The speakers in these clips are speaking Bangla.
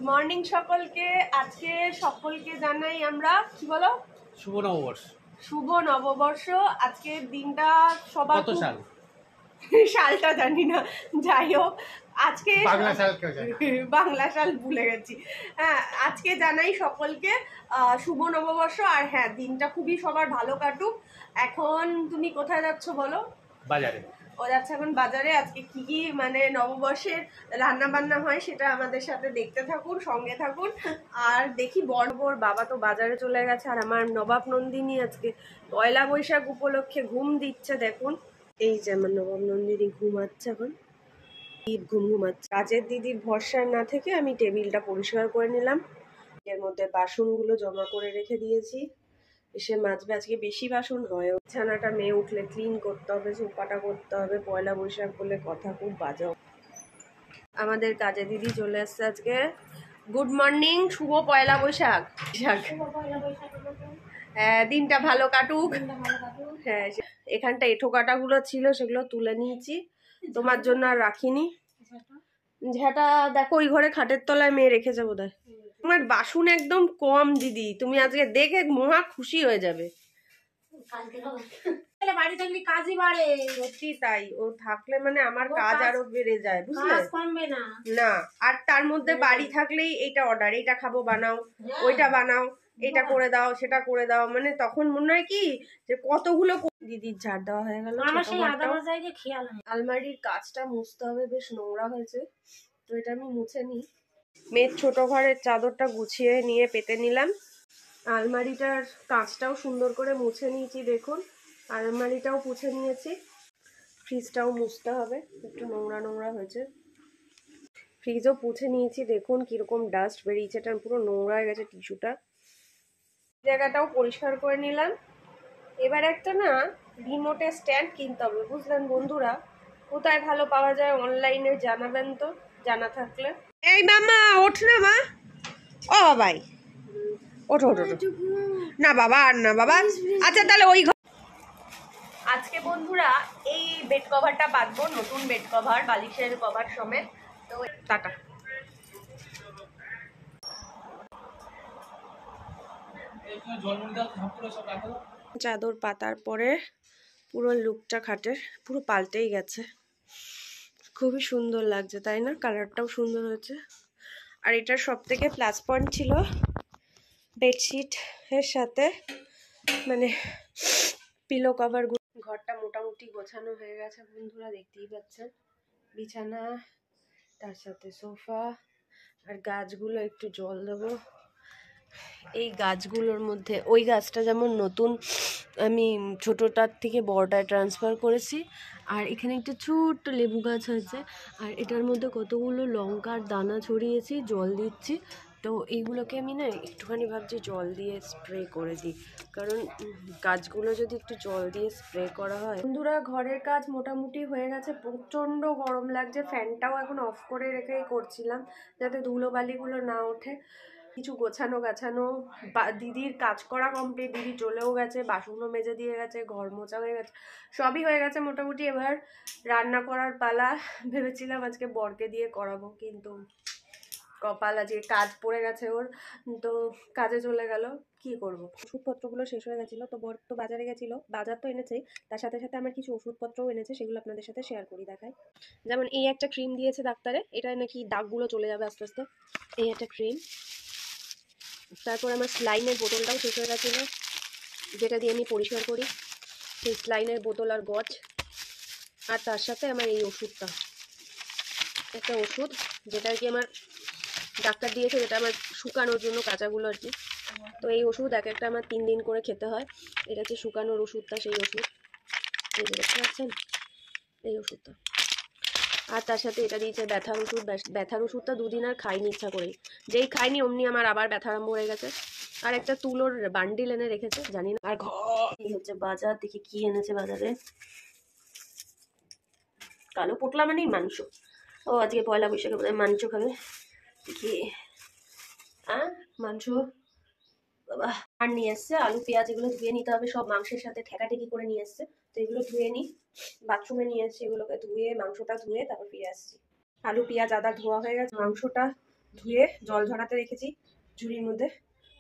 মর্নিং সকলকে। আজকে সকলকে জানাই আমরা কি বলো, শুভ নববর্ষ। শুভ নববর্ষ। আজকে দিনটা সবার কত সাল সালটা জানি না, যাই হোক আজকে বাংলা সাল ভুলে গেছি। হ্যাঁ, আজকে জানাই সকলকে শুভ নববর্ষ। আর হ্যাঁ, দিনটা খুবই সবার ভালো কাটুক। এখন তুমি কোথায় যাচ্ছ বলো? বাজারে। ও যাচ্ছে এখন বাজারে। আজকে কি কি মানে নববর্ষের রান্না বান্না হয় সেটা আমাদের সাথে দেখতে থাকুন, সঙ্গে থাকুন। আর দেখি বড় বাবা তো বাজারে চলে গেছে, আর আমার নবাব নন্দিনী আজকে পয়লা বৈশাখ উপলক্ষে ঘুম দিচ্ছে। দেখুন, এই যে আমার নবাব নন্দিনী ঘুমাচ্ছে এখন, ঘুমাচ্ছে। কাজের দিদির ভরসা না থেকে আমি টেবিলটা পরিষ্কার করে নিলাম। এর মধ্যে বাসনগুলো জমা করে রেখে দিয়েছি, এসে মাজবে। আজকে বেশি বাসন হয়। বিছানাটা মেয়ে উঠলে ক্লিন করতে হবে, সোফাটা করতে হবে। পয়লা বৈশাখ বলে কথা, খুব বাজে। আমাদের কাজে দিদি চলে আসছে আজকে। গুড মর্নিং, শুভ পয়লা বৈশাখ। হ্যাঁ, দিনটা ভালো কাটুক। হ্যাঁ, এখানটা এঁঠো কাটাগুলো ছিল সেগুলো তুলে নিয়েছি, তোমার জন্য আর রাখিনি। ঝাঁটা দেখো ওই ঘরে খাটের তলায় মেয়ে রেখেছে বোধহয়। তোমার বাসন একদম কম দিদি, তুমি আজকে দেখে মহা খুশি হয়ে যাবে। বাড়ি থাকলে কাজই বাড়ে, সত্যি তাই। ও থাকলে মানে আমার কাজ আরো বেড়ে যায়, বুঝলে? কমবে না। না, আর তার মধ্যে বাড়ি থাকলেই এইটা অর্ডার, এইটা খাবো বানাও, ওইটা বানাও, এটা করে দাও, সেটা করে দাও, মানে তখন মনে হয় কি যে কতগুলো। দিদির ঝাড় দেওয়া হয়ে গেল। আলমারির কাজটা মুছতে হবে, বেশ নোংরা হয়েছে, তো এটা আমি মুছে নিই। মেয়ের ছোট ঘরের চাদরটা গুছিয়ে নিয়ে পেতে নিলাম। আলমারিটার কাঁচটাও সুন্দর করে মুছে নিয়েছি, দেখুন। আলমারিটাও মুছে নিয়েছি। ফ্রিজটাও মুছতে হবে, একটু নোংরা নোংরা হয়েছে। ফ্রিজও মুছে নিয়েছি, দেখুন কিরকম ডাস্ট বেরিয়েছে, এটা পুরো নোংরা হয়ে গেছে টিস্যুটা। জায়গাটাও পরিষ্কার করে নিলাম। এবার একটা না রিমোটে স্ট্যান্ড কিনতে হবে, বুঝলেন বন্ধুরা? কোথায় ভালো পাওয়া যায় অনলাইনে জানাবেন তো, জানা থাকলে। এই মামা ওঠ না মা, ও বাবাই ওঠো ওঠো। না বাবা, আর না বাবা। আচ্ছা তাহলে ওই আজকে বন্ধুরা এই বেড কভারটা বাঁধবো, নতুন বেড কভার, বালিশের কভার সমেত। তো টাটা। চাদর পাতার পরে পুরো লুকটা খাটের পুরো পাল্টেই গেছে। খুবই সুন্দর লাগছে, তাই না? কালারটাও সুন্দর হয়েছে। আর এটার সব থেকে প্লাস পয়েন্ট ছিল বেডশিট এর সাথে মানে পিলো কভার। ঘরটা মোটামুটি গোছানো হয়ে গেছে বন্ধুরা, দেখতেই পাচ্ছেন। বিছানা, তার সাথে সোফা, আর গাছগুলো একটু জল দেবো। এই গাছগুলোর মধ্যে ওই গাছটা যেমন নতুন আমি ছোটোটার থেকে বড়টায় ট্রান্সফার করেছি, আর এখানে একটা ছোট্ট লেবু গাছ হয়েছে, আর এটার মধ্যে কতগুলো লঙ্কার দানা ছড়িয়েছি, জল দিচ্ছি। তো এইগুলোকে আমি না একটুখানি ভাবছি জল দিয়ে স্প্রে করে দিই, কারণ গাছগুলো যদি একটু জল দিয়ে স্প্রে করা হয়। বন্ধুরা ঘরের কাজ মোটামুটি হয়ে গেছে, প্রচণ্ড গরম লাগছে। ফ্যানটাও এখন অফ করে রেখেই করছিলাম যাতে ধুলোবালিগুলো না ওঠে। কিছু গোছানো গাছানো, দিদির কাজ করা কমপ্লিট, দিদি চলেও গেছে, বাসনও মেজে দিয়ে গেছে, ঘর মোছা হয়ে গেছে, সবই হয়ে গেছে মোটামুটি। এবার রান্না করার পালা। ভেবেছিলাম আজকে বরকে দিয়ে করাবো, কিন্তু কপাল আজকে কাজ পড়ে গেছে ওর, তো কাজে চলে গেল। কি করব, ওষুধপত্রগুলো শেষ হয়ে গেছিলো, তো বর তো বাজারে গেছিলো, বাজার তো এনেছেই, তার সাথে সাথে আমার কিছু ওষুধপত্রও এনেছে, সেগুলো আপনাদের সাথে শেয়ার করি, দেখাই। যেমন এই একটা ক্রিম দিয়েছে ডাক্তারে, এটা নাকি দাগগুলো চলে যাবে আস্তে আস্তে। এই একটা ক্রিম। তারপর আমার স্লাইনের বোতলটাও শেষ হয়ে গেছিলো, যেটা দিয়ে আমি পরিষ্কার করি, সেই স্লাইনের বোতল আর গজ। আর তার সাথে আমার এই ওষুধটা, একটা ওষুধ যেটা আর কি আমার ডাক্তার দিয়েছে, যেটা আমার শুকানোর জন্য, কাঁচাগুলো আর কি। তো এই ওষুধ এক একটা আমার 3 দিন করে খেতে হয়। এটা হচ্ছে শুকানোর ওষুধটা, সেই ওষুধ, এই যে দেখতে পাচ্ছেন এই ওষুধটা। আর তার সাথে এটা দিয়েছে ব্যথার ওষুধ। ব্যথার ওষুধটা 2 দিন আর খাইনি ইচ্ছা করেই, যেই খাইনি অমনি আমার আবার ব্যথা আরম্ভ হয়ে গেছে। আর একটা তুলোর বান্ডিল এনে রেখেছে, জানি না। আর এই হচ্ছে বাজার, দেখি কি এনেছে বাজারে। কালো পোটলা মানেই মাংস। ও আজকে পয়লা বৈশাখে বোধহয় মাংস খাবে, দেখি। মাংস বাবা। আর নিয়ে এসছে আলু পেঁয়াজ, এগুলো ধুয়ে নিতে হবে, সব মাংসের সাথে ঠেকাঠেকি করে নিয়ে এসছে, তো এগুলো ধুয়ে নিই। বাথরুমে নিয়ে এসছি, এগুলোকে ধুয়ে, মাংসটা ধুয়ে তারপর ফিরে আসছি। আলু পেঁয়াজ আদা ধোয়া হয়ে গেছে, মাংসটা ধুয়ে জল ঝরাতে রেখেছি ঝুড়ির মধ্যে।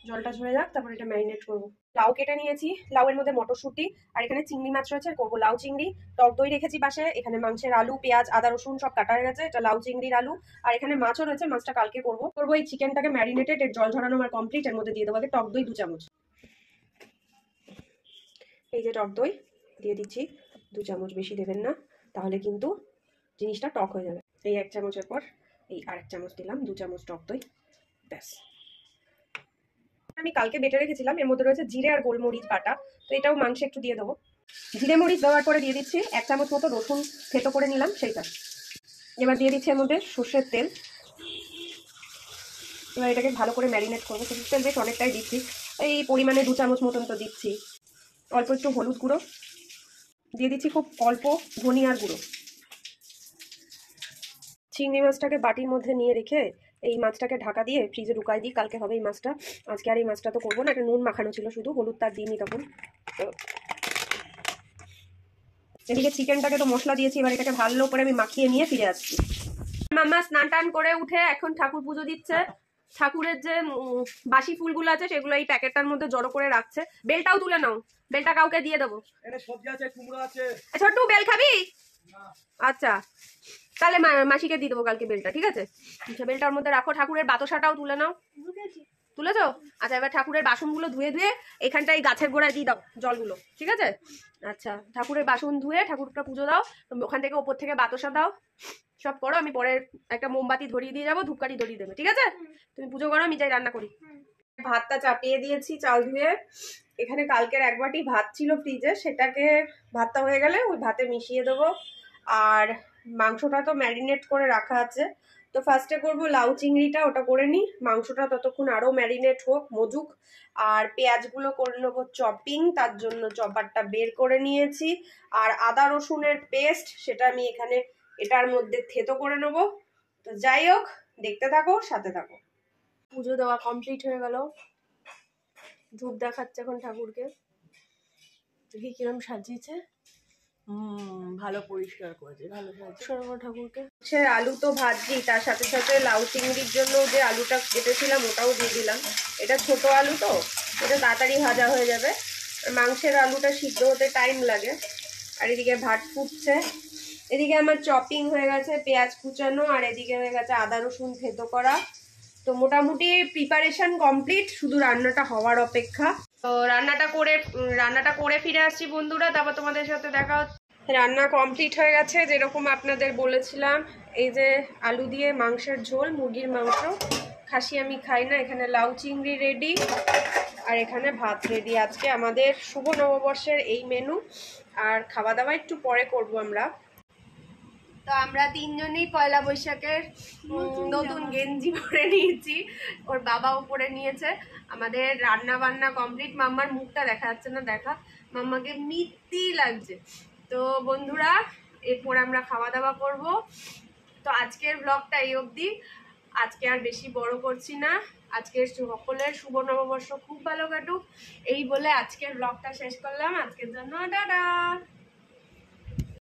জলটা ঝরে যাক, তারপর এটা ম্যারিনেট করবো। লাউ কেটে নিয়েছি, লাউয়ের মধ্যে মটরশুঁটি, আর এখানে চিংড়ি মাছ রয়েছে, করবো লাউ চিংড়ি। টক দই রেখেছি পাশে, এখানে মাংসের আলু, পেঁয়াজ, আদা, রসুন সব কাটা হয়ে গেছে, এটা লাউ চিংড়ির আলু। আর এখানে মাছও রয়েছে, মাছটা কালকে করবো। এই চিকেনটাকে ম্যারিনেটেড, এর জল ঝরানো আমার কমপ্লিট। এর মধ্যে দিয়ে দেবো আগে টক দই 2 চামচ। এই যে টক দই দিয়ে দিচ্ছি 2 চামচ, বেশি দেবেন না, তাহলে কিন্তু জিনিসটা টক হয়ে যাবে। এই 1 চামচের পর এই আরেক চামচ দিলাম, 2 চামচ টক দই, ব্যাস। আমি কালকে বেটে রেখেছিলাম, এর মধ্যে রয়েছে জিরে আর গোলমরিচ বাটা, তো এটাও মাংসে একটু দিয়ে দেবো। জিরে মরিচ দেওয়ার পরে দিয়ে দিচ্ছি 1 চামচ মতো রসুন থেতো করে নিলাম সেইটা। এবার দিয়ে দিচ্ছি এর মধ্যে সর্ষের তেল। এবার এটাকে ভালো করে ম্যারিনেট করবো। সর্ষের তেল বেশ অনেকটাই দিচ্ছি, এই পরিমাণে 2 চামচ মতন তো দিচ্ছি। অল্প একটু হলুদ গুঁড়ো দিয়ে দিচ্ছি, খুব অল্প ধনিয়ার গুঁড়ো। চিংড়ি মাছটাকে বাটির মধ্যে নিয়ে রেখে এই মাছটাকে ঢাকা দিয়ে ফ্রিজে ঢুকাই দিই, কালকে হবে এই মাছটা। আজকে আর এই মাছটা তো করবো না, এটা নুন মাখানো ছিল শুধু, হলুদ তার দিইনি তখন। এদিকে চিকেনটাকে তো মশলা দিয়েছি, এবার এটাকে ভালো করে আমি মাখিয়ে নিয়ে ফিরে আসছি। মাম্মা স্নান টান করে উঠে এখন ঠাকুর পুজো দিচ্ছে। ঠাকুরের যে বাসি ফুলগুলো আছে সেগুলো এই প্যাকেটটার মধ্যে জড়ো করে রাখছে। বেলটাও তুলে নাও, বেলটা কাউকে দিয়ে দেবো। ছোট্টু বেল খাবি? আচ্ছা, তাহলে মাসিকে দিয়ে দেবো কালকে বেলটা, ঠিক আছে? আচ্ছা, বেলটার মধ্যে রাখো। ঠাকুরের বাতাসাটাও তুলে নাও। তুলেছো? আচ্ছা, এবার ঠাকুরের বাসনগুলো ধুয়ে ধুয়ে এখানটায় গাছের গোড়ায় দিয়ে দাও জলগুলো, ঠিক আছে? আচ্ছা, ঠাকুরের বাসন ধুয়ে ঠাকুরটা পুজো দাও, ওখান থেকে ওপর থেকে বাতাসা দাও, সব করো। আমি পরে একটা মোমবাতি ধরিয়ে দিয়ে যাবো, ধূপকাঠি ধরিয়ে দেবে, ঠিক আছে? তুমি পুজো করো, আমি যাই রান্না করি। ভাতটা চাপিয়ে দিয়েছি চাল ধুয়ে। এখানে কালকের 1 বাটি ভাত ছিল ফ্রিজে, সেটাকে ভাতটা হয়ে গেলে ওই ভাতে মিশিয়ে দেবো। আর মাংসটা তো ম্যারিনেট করে রাখা আছে, তো ফার্স্টে করবো লাউ চিংড়িটা, ওটা করে নিই। মাংসটা ততক্ষণ আরও ম্যারিনেট হোক, মজুক। আর পেঁয়াজগুলো করে নেবো চপিং, তার জন্য চপারটা বের করে নিয়েছি। আর আদা রসুনের পেস্ট, সেটা আমি এখানে এটার মধ্যে থেতো করে নেবো। তো যাই হোক, দেখতে থাকো, সাথে থাকো। পুজো দেওয়া কমপ্লিট হয়ে গেল, ধূপ দেখাচ্ছে এখন ঠাকুরকে। দেখি কিরম সাজিয়েছে। ভালো পরিষ্কার করেছে, ভালো সাজিয়েছে ঠাকুরকে। আলু তো ভাজি, তার সাথে সাথে লাউ চিংড়ির জন্য যে আলুটা কেটেছিলাম ওটাও দিয়ে দিলাম। এটা ছোট আলু তো, এটা তাড়াতাড়ি ভাজা হয়ে যাবে। মাংসের আলুটা সিদ্ধ হতে টাইম লাগে। আর এদিকে ভাত ফুটছে, এদিকে আমার চপিং হয়ে গেছে, পেঁয়াজ কুচানো, আর এদিকে হয়ে গেছে আদা রসুন থেতো করা। তো মোটামুটি প্রিপারেশন কমপ্লিট, শুধু রান্নাটা হওয়ার অপেক্ষা। তো রান্নাটা করে ফিরে আসছি বন্ধুরা, তারপর তোমাদের সাথে দেখা হচ্ছে। রান্না কমপ্লিট হয়ে গেছে, যেরকম আপনাদের বলেছিলাম। এই যে আলু দিয়ে মাংসের ঝোল, মুরগির মাংস, খাসি আমি খাই না। এখানে লাউ চিংড়ি রেডি, আর এখানে ভাত রেডি। আজকে আমাদের শুভ নববর্ষের এই মেনু। আর খাওয়া দাওয়া একটু পরে করব আমরা। তো আমরা 3 জনেই পয়লা বৈশাখের নতুন গেঞ্জি পরে নিয়েছি, ওর বাবাও পরে নিয়েছে। আমাদের রান্না বান্না কমপ্লিট। মাম্মার মুখটা দেখা যাচ্ছে না, দেখা, মাম্মাকে মিথ্যি লাগছে। তো বন্ধুরা, এরপর আমরা খাওয়া দাওয়া করব। তো আজকের ব্লগটা এই অবধি, আজকে আর বেশি বড় করছি না। আজকের সকলের শুভ নববর্ষ খুব ভালো কাটুক, এই বলে আজকের ব্লগটা শেষ করলাম। আজকের জন্য টাটা।